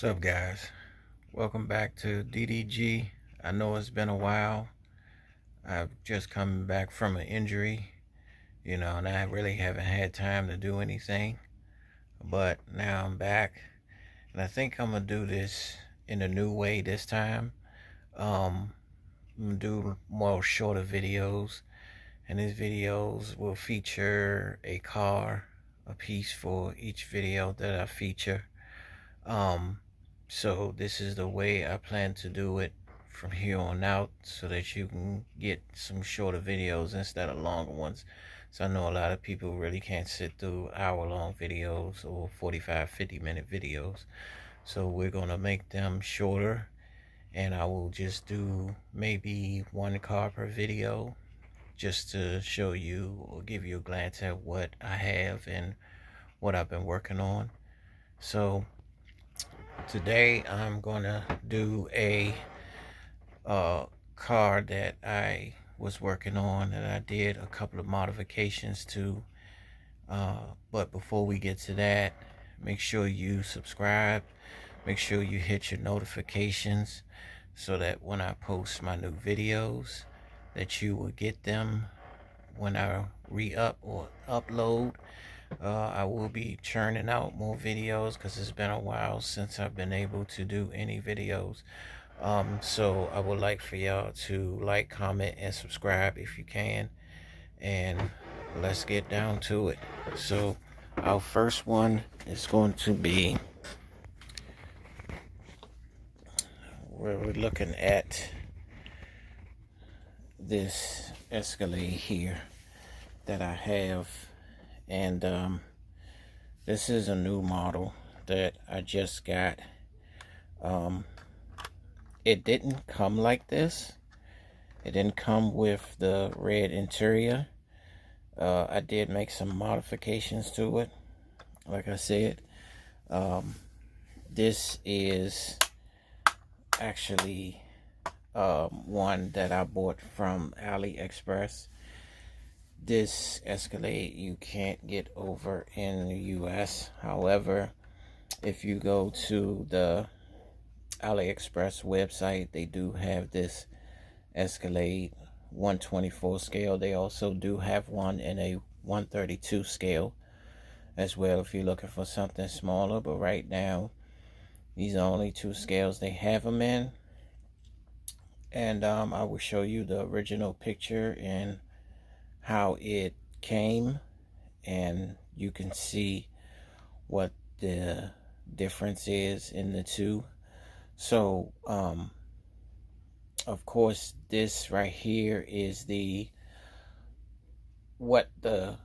What's up, guys? Welcome back to DDG. I know it's been a while. I've just come back from an injury, and I really haven't had time to do anything. But now I'm back, and I think I'm gonna do this in a new way this time. I'm gonna do more shorter videos, and these videos will feature a car, a piece for each video that I feature. Um, so this is the way I plan to do it from here on out, so that you can get some shorter videos instead of longer ones. So I know a lot of people really can't sit through hour-long videos or 45-50 minute videos. So we're gonna make them shorter, and I will just do maybe one car per video, just to show you or give you a glance at what I have and what I've been working on. So today I'm gonna do a car that I was working on, and I did a couple of modifications to. But before we get to that, make sure you subscribe, make sure you hit your notifications, so that when I post my new videos, that you will get them when I re-up or upload. I will be churning out more videos because it's been a while since I've been able to do any videos. So I would like for y'all to like, comment, and subscribe if you can. And let's get down to it. So our first one is going to be, where we're looking at this Escalade here that I have. And this is a new model that I just got. It didn't come like this. It didn't come with the red interior. I did make some modifications to it. Like I said, this is actually one that I bought from AliExpress. This Escalade you can't get over in the US. However, if you go to the AliExpress website, they do have this Escalade 124 scale. They also do have one in a 132 scale as well, if you're looking for something smaller. But right now, these are only two scales they have them in. And I will show you the original picture and how it came, and you can see what the difference is in the two. So of course, this right here is what the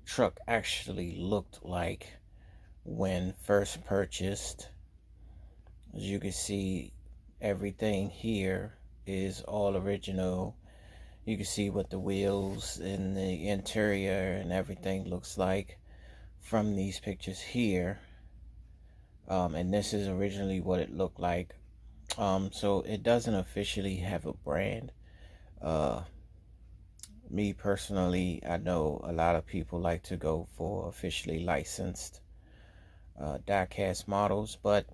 truck actually looked like when first purchased. As you can see, everything here is all original. You can see what the wheels and the interior and everything looks like from these pictures here. And this is originally what it looked like. So it doesn't officially have a brand. Me personally, I know a lot of people like to go for officially licensed diecast models, but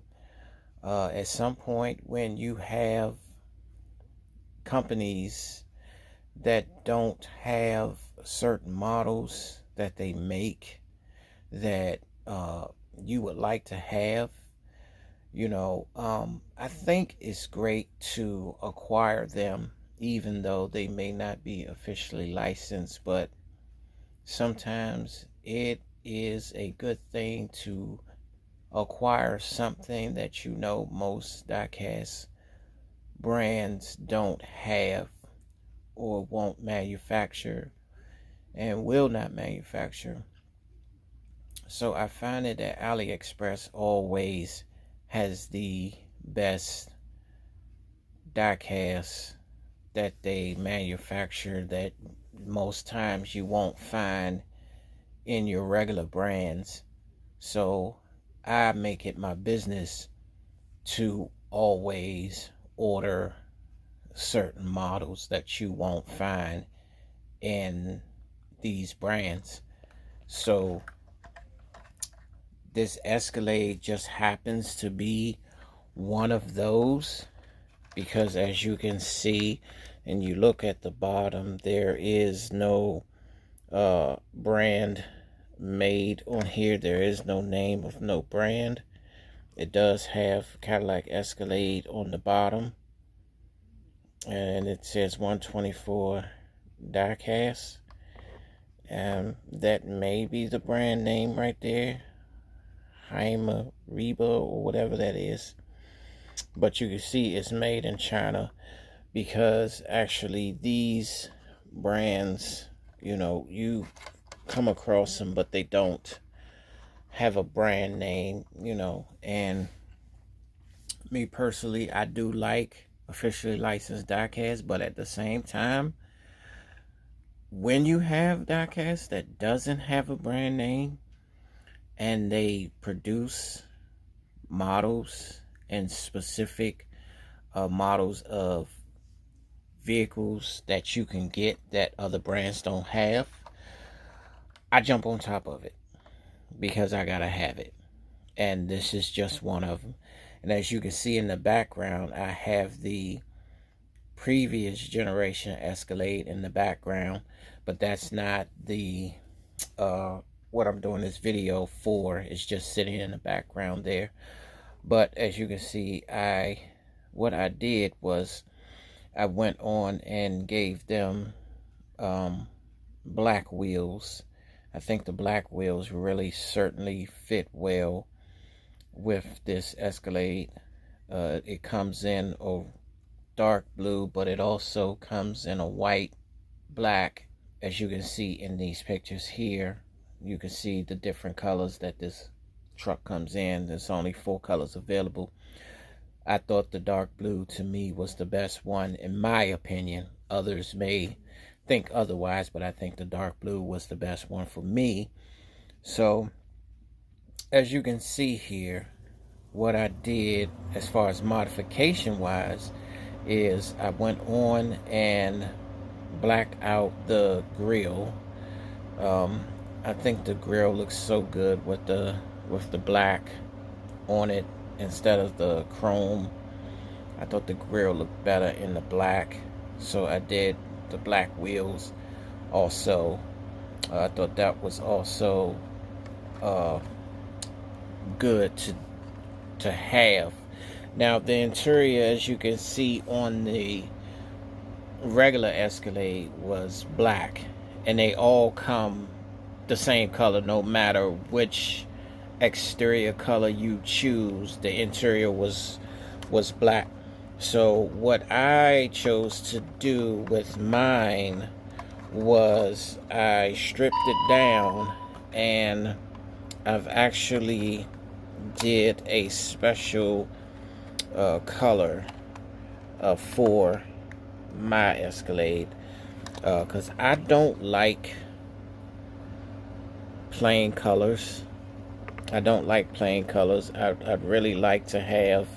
at some point when you have companies that don't have certain models that they make that you would like to have, I think it's great to acquire them, even though they may not be officially licensed. But sometimes it is a good thing to acquire something that most diecast brands don't have or won't manufacture and will not manufacture. So I find it that AliExpress always has the best diecast that they manufacture that most times you won't find in your regular brands. So I make it my business to always order certain models that you won't find in these brands. So This Escalade just happens to be one of those, because as you can see, and you look at the bottom, there is no brand made on here. There is no name of no brand. It does have Cadillac Escalade on the bottom, and it says 124 diecast. That may be the brand name right there, Haima Reba or whatever that is. But you can see it's made in China, because actually these brands, you know, you come across them, but they don't have a brand name, you know. And me personally, I do like officially licensed diecast, but at the same time, when you have diecast that doesn't have a brand name and they produce models and specific models of vehicles that you can get that other brands don't have, I jump on top of it because I gotta have it. And this is just one of them. And as you can see in the background, I have the previous generation Escalade in the background, but that's not the what I'm doing this video for. It's just sitting in the background there. But as you can see, what I did was I went on and gave them black wheels. I think the black wheels really certainly fit well with this Escalade. It comes in a dark blue, but it also comes in a white, black. As you can see in these pictures here, you can see the different colors that this truck comes in. There's only 4 colors available. I thought the dark blue to me was the best one, in my opinion. Others may think otherwise, but I think the dark blue was the best one for me. So as you can see here, what I did as far as modification wise is I went on and blacked out the grill. I think the grill looks so good with the black on it instead of the chrome. I thought the grill looked better in the black, so I did the black wheels also. I thought that was also good to have. Now the interior, as you can see on the regular Escalade, was black, and they all come the same color no matter which exterior color you choose. The interior was black. So what I chose to do with mine was I stripped it down, and I've actually did a special color for my Escalade, because I don't like plain colors. I don't like plain colors. I'd really like to have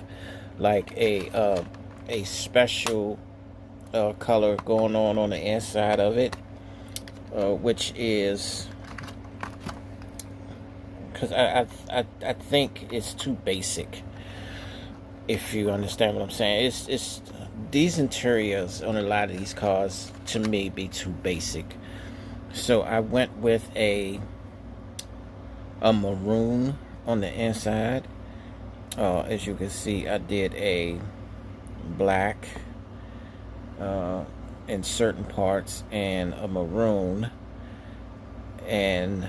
like a special color going on the inside of it, which is because I think it's too basic, if you understand what I'm saying. It's these interiors on a lot of these cars to me be too basic. So I went with a maroon on the inside. As you can see, I did a black in certain parts and a maroon. And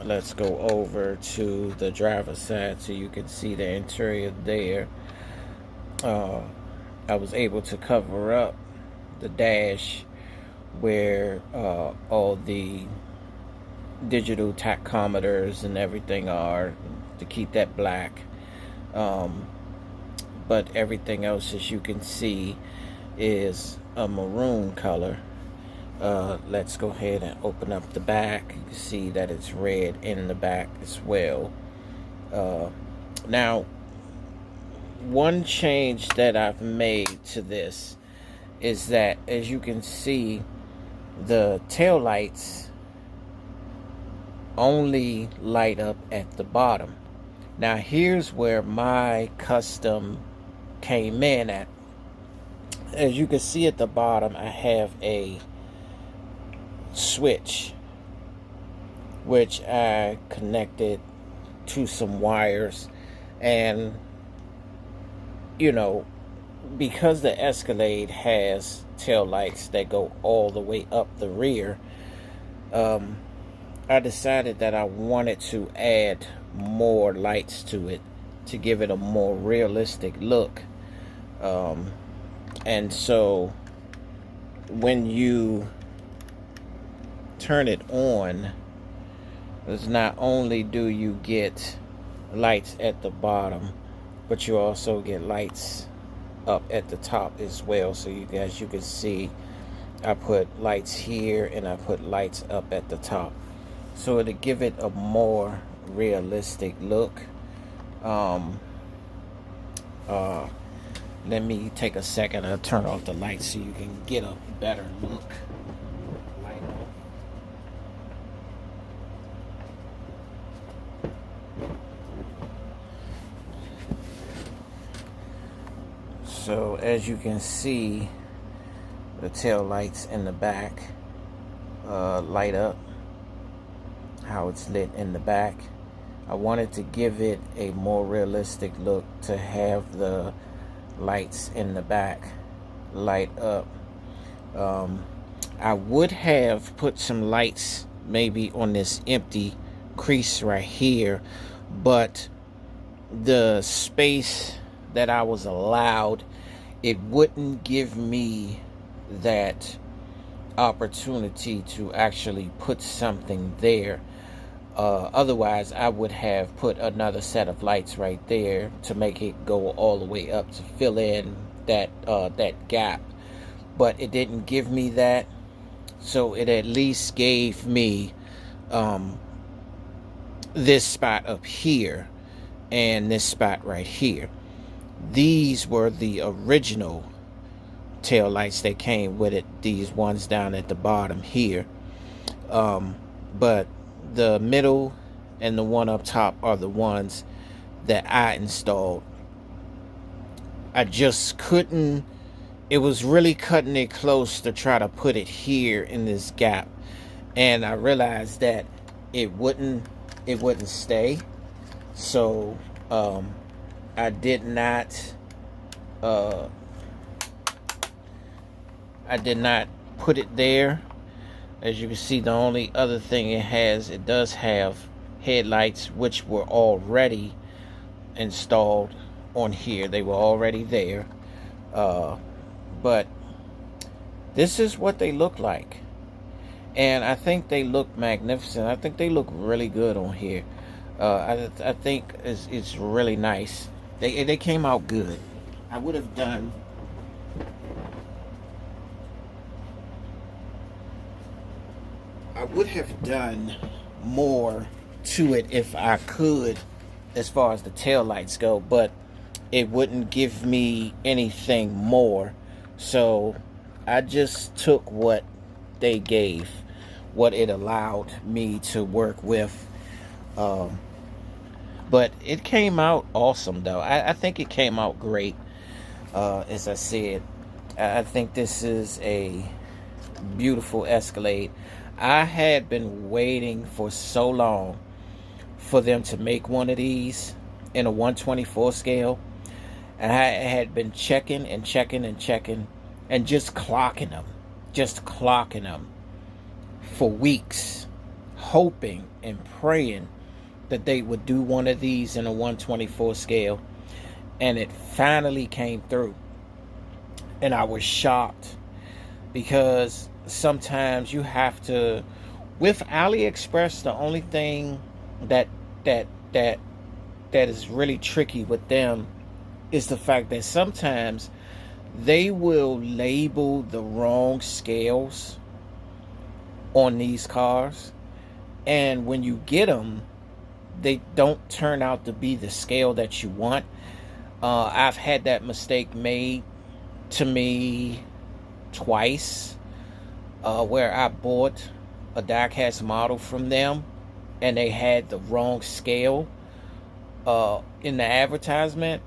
let's go over to the driver's side so you can see the interior there. I was able to cover up the dash where all the digital tachometers and everything are, to keep that black. But everything else, as you can see, is a maroon color. Let's go ahead and open up the back. You can see that it's red in the back as well. Now, one change that I've made to this is that, as you can see, the tail lights only light up at the bottom. Now here's where my custom came in at. As you can see at the bottom, I have a switch which I connected to some wires, and you know, because the Escalade has tail lights that go all the way up the rear, I decided that I wanted to add more lights to it to give it a more realistic look. And so when you turn it on, is not only do you get lights at the bottom, but you also get lights up at the top as well. So you guys, you can see I put lights here and I put lights up at the top, so to give it a more realistic look. Let me take a second and turn off the lights so you can get a better look. Light off. So as you can see, the tail lights in the back light up, how it's lit in the back. I wanted to give it a more realistic look to have the lights in the back light up. I would have put some lights maybe on this empty crease right here, but the space that I was allowed, it wouldn't give me that opportunity to actually put something there. Otherwise I would have put another set of lights right there to make it go all the way up to fill in that gap, but it didn't give me that. So it at least gave me this spot up here and this spot right here. These were the original tail lights that came with it, these ones down at the bottom here, but the middle and the one up top are the ones that I installed. I just couldn't, it was really cutting it close to try to put it here in this gap, and I realized that it wouldn't stay. So I did not put it there. As you can see, the only other thing it does have headlights, which were already installed on here. They were already there. But this is what they look like. And I think they look magnificent. I think they look really good on here. I think it's really nice. They came out good. I would have done more to it if I could, as far as the tail lights go, but it wouldn't give me anything more. So I just took what they gave, what it allowed me to work with. But it came out awesome though. I think it came out great. As I said, I think this is a beautiful Escalade. I had been waiting for so long for them to make one of these in a 124 scale, and I had been checking and checking and checking and just clocking them for weeks, hoping and praying that they would do one of these in a 124 scale, and it finally came through. And I was shocked, because sometimes you have to, with AliExpress, the only thing that is really tricky with them is the fact that sometimes they will label the wrong scales on these cars, and when you get them, they don't turn out to be the scale that you want. I've had that mistake made to me twice, where I bought a diecast model from them and they had the wrong scale in the advertisement,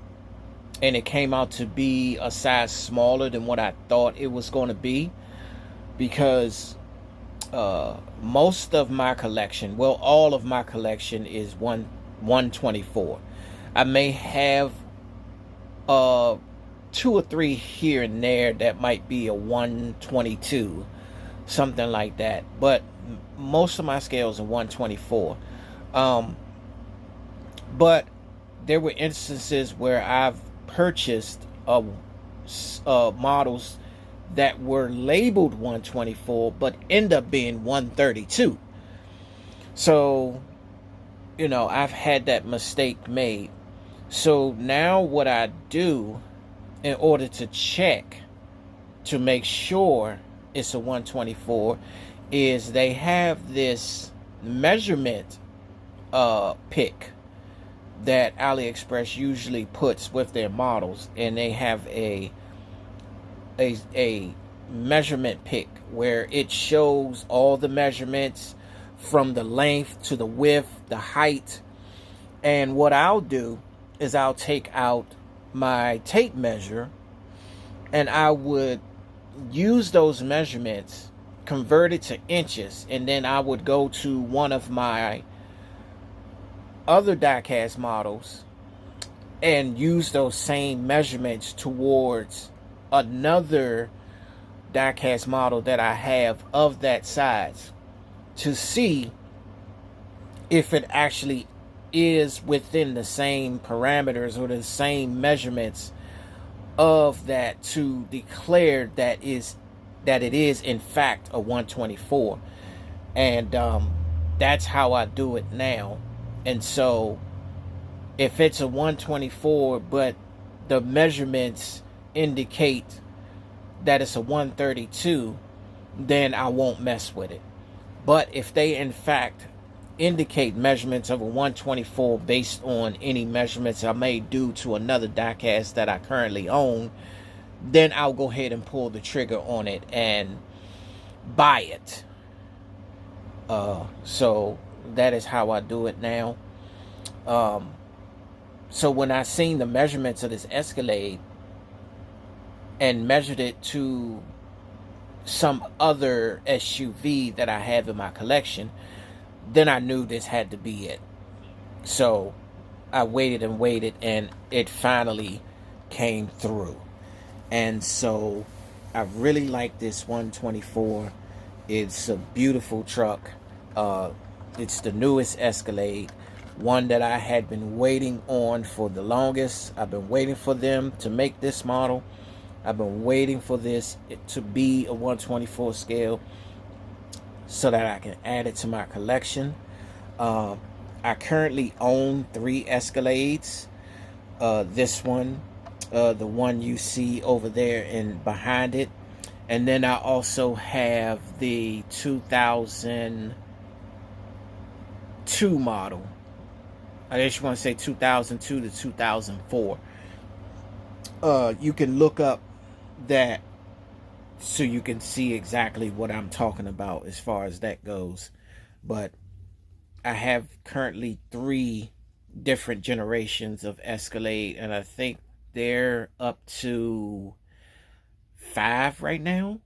and it came out to be a size smaller than what I thought it was going to be, because most of my collection, well, all of my collection is 124. I may have uh, two or three here and there that might be a 122, something like that. But most of my scales are 124. Um, but there were instances where I've purchased models that were labeled 124 but end up being 132. So, I've had that mistake made. So now what I do in order to check to make sure it's a 124 is they have this measurement pick that AliExpress usually puts with their models, and they have a measurement pick where it shows all the measurements from the length to the width, the height. And what I'll do is I'll take out my tape measure, and I would use those measurements, convert it to inches, and then I would go to one of my other diecast models and use those same measurements towards another diecast model that I have of that size to see if it actually is within the same parameters or the same measurements of that, to declare that it is in fact a 124. And that's how I do it now. And so if it's a 124 but the measurements indicate that it's a 132, then I won't mess with it. But if they in fact indicate measurements of a 124 based on any measurements I may do to another diecast that I currently own, then I'll go ahead and pull the trigger on it and buy it. So that is how I do it now. So when I seen the measurements of this Escalade and measured it to some other SUV that I have in my collection, then I knew this had to be it. So I waited and waited, and it finally came through. And so I really like this 124. It's a beautiful truck. It's the newest Escalade, one that I had been waiting on for the longest. I've been waiting for them to make this model. I've been waiting for this to be a 124 scale so that I can add it to my collection. I currently own 3 Escalades. This one, the one you see over there and behind it. And then I also have the 2002 model. I just want to say 2002 to 2004. You can look up that so you can see exactly what I'm talking about as far as that goes. But I have currently 3 different generations of Escalade, and I think they're up to 5 right now,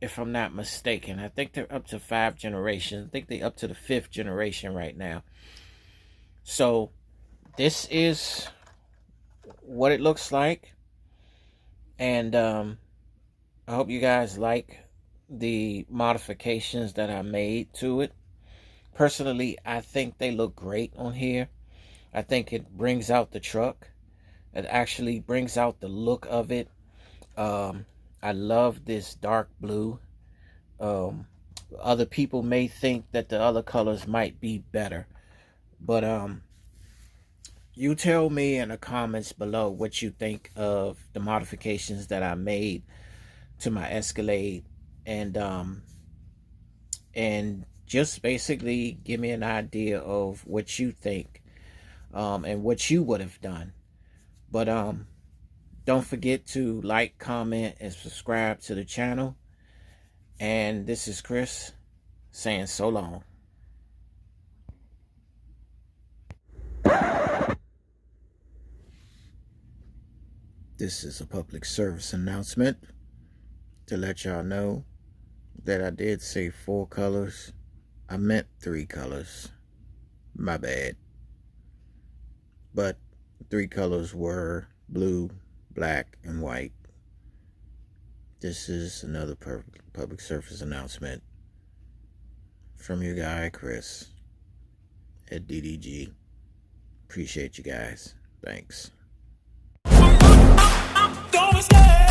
if I'm not mistaken. I think they're up to 5 generations. I think they're up to the 5th generation right now. So this is what it looks like, and I hope you guys like the modifications that I made to it. Personally, I think they look great on here. I think it brings out the truck. It actually brings out the look of it. I love this dark blue. Other people may think that the other colors might be better, but you tell me in the comments below what you think of the modifications that I made to my Escalade, and just basically give me an idea of what you think, and what you would have done. But don't forget to like, comment, and subscribe to the channel. And this is Chris saying so long. This is a public service announcement to let y'all know that I did say 4 colors. I meant 3 colors. My bad. But 3 colors were blue, black, and white. This is another public service announcement from your guy, Chris, at DDG. Appreciate you guys. Thanks. Don't stay.